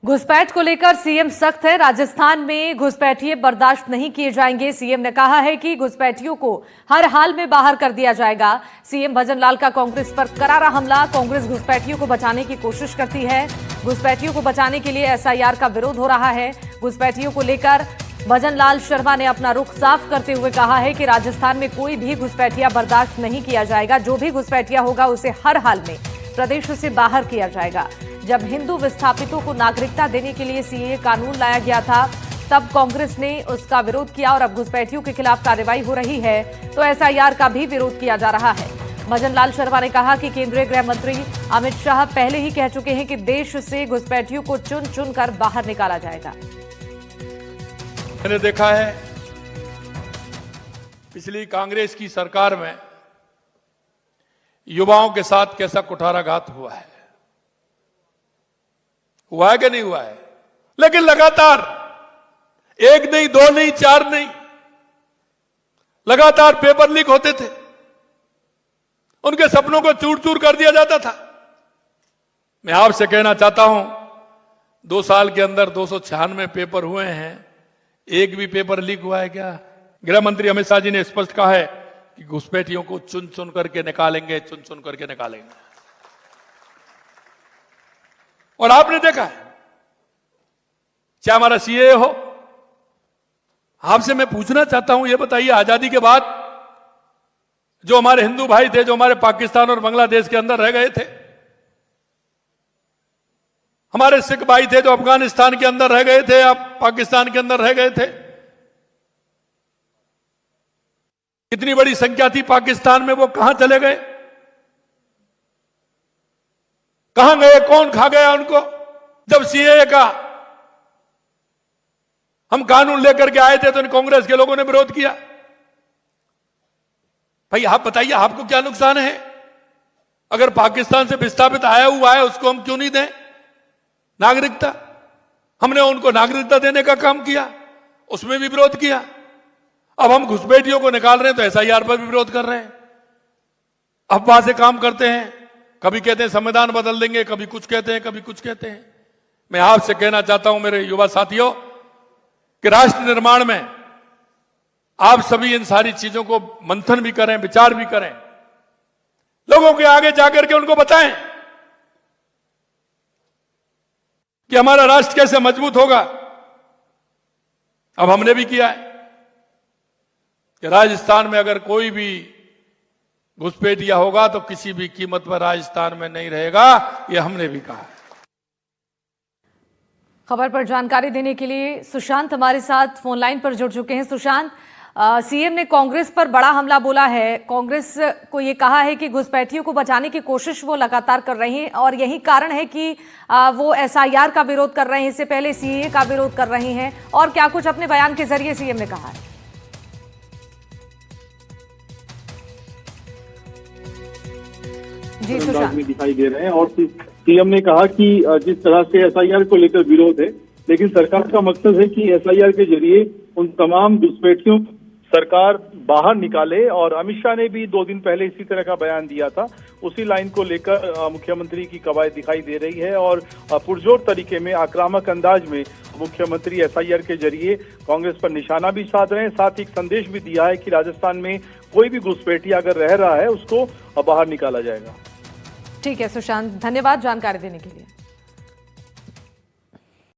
घुसपैठ को लेकर सीएम सख्त है। राजस्थान में घुसपैठिए बर्दाश्त नहीं किए जाएंगे। सीएम ने कहा है कि घुसपैठियों को हर हाल में बाहर कर दिया जाएगा। सीएम भजनलाल का कांग्रेस पर करारा हमला। कांग्रेस घुसपैठियों को बचाने की कोशिश करती है। घुसपैठियों को बचाने के लिए एसआईआर का विरोध हो रहा है। घुसपैठियों को लेकर भजनलाल शर्मा ने अपना रुख साफ करते हुए कहा है कि राजस्थान में कोई भी घुसपैठिया बर्दाश्त नहीं किया जाएगा। जो भी घुसपैठिया होगा उसे हर हाल में प्रदेश से बाहर किया जाएगा। जब हिंदू विस्थापितों को नागरिकता देने के लिए सीएए कानून लाया गया था, तब कांग्रेस ने उसका विरोध किया और अब घुसपैठियों के खिलाफ कार्रवाई हो रही है तो एसआईआर का भी विरोध किया जा रहा है। भजनलाल शर्मा ने कहा कि केंद्रीय गृह मंत्री अमित शाह पहले ही कह चुके हैं कि देश से घुसपैठियों को चुन चुन कर बाहर निकाला जाएगा। मैंने देखा है पिछली कांग्रेस की सरकार में युवाओं के साथ कैसा कुठाराघात हुआ है कि नहीं हुआ है। लेकिन लगातार एक नहीं, दो नहीं, चार नहीं, लगातार पेपर लीक होते थे। उनके सपनों को चूर चूर कर दिया जाता था। मैं आपसे कहना चाहता हूं 2 साल के अंदर 296 पेपर हुए हैं, एक भी पेपर लीक हुआ है क्या? गृह मंत्री अमित शाह जी ने स्पष्ट कहा है कि घुसपैठियों को चुन चुन करके निकालेंगे, चुन चुन करके निकालेंगे। और आपने देखा है, चाहे हमारा सीएए हो, आपसे मैं पूछना चाहता हूं, ये बताइए, आजादी के बाद जो हमारे हिंदू भाई थे, जो हमारे पाकिस्तान और बांग्लादेश के अंदर रह गए थे, हमारे सिख भाई थे जो अफगानिस्तान के अंदर रह गए थे, आप पाकिस्तान के अंदर रह गए थे, कितनी बड़ी संख्या थी पाकिस्तान में, वो कहां चले गए? कहां गए? कौन खा गया उनको? जब सीएए का हम कानून लेकर के आए थे तो कांग्रेस के लोगों ने विरोध किया। भाई आप बताइए, आपको क्या नुकसान है? अगर पाकिस्तान से विस्थापित आया हुआ है उसको हम क्यों नहीं दें नागरिकता? हमने उनको नागरिकता देने का काम किया, उसमें भी विरोध किया। अब हम घुसपैठियों को निकाल रहे हैं तो एसआईआर पर भी विरोध कर रहे हैं। अफवाह से काम करते हैं, कभी कहते हैं संविधान बदल देंगे, कभी कुछ कहते हैं, कभी कुछ कहते हैं। मैं आपसे कहना चाहता हूं मेरे युवा साथियों कि राष्ट्र निर्माण में आप सभी इन सारी चीजों को मंथन भी करें, विचार भी करें, लोगों के आगे जाकर के उनको बताएं कि हमारा राष्ट्र कैसे मजबूत होगा। अब हमने भी किया है कि राजस्थान में अगर कोई भी घुसपैठिया होगा तो किसी भी कीमत पर राजस्थान में नहीं रहेगा, यह हमने भी कहा है। खबर पर जानकारी देने के लिए सुशांत हमारे साथ फोन लाइन पर जुड़ चुके हैं। सुशांत, सीएम ने कांग्रेस पर बड़ा हमला बोला है। कांग्रेस को यह कहा है कि घुसपैठियों को बचाने की कोशिश वो लगातार कर रही हैं और यही कारण है कि वो एसआईआर का विरोध कर रहे हैं, इससे पहले सीएए का विरोध कर रही हैं। और क्या कुछ अपने बयान के जरिए सीएम ने कहा है? जी सुशांत में दिखाई दे रहे हैं। और सीएम ने कहा कि जिस तरह से एसआईआर को लेकर विरोध है, लेकिन सरकार का मकसद है कि एसआईआर के जरिए उन तमाम घुसपैठियों सरकार बाहर निकाले। और अमित शाह ने भी 2 दिन पहले इसी तरह का बयान दिया था। उसी लाइन को लेकर मुख्यमंत्री की कवायद दिखाई दे रही है और पुरजोर तरीके में, आक्रामक अंदाज में मुख्यमंत्री एसआईआर के जरिए कांग्रेस पर निशाना भी साध रहे हैं। साथ ही एक संदेश भी दिया है कि राजस्थान में कोई भी घुसपैठिया अगर रह रहा है उसको बाहर निकाला जाएगा। ठीक है सुशांत, धन्यवाद जानकारी देने के लिए।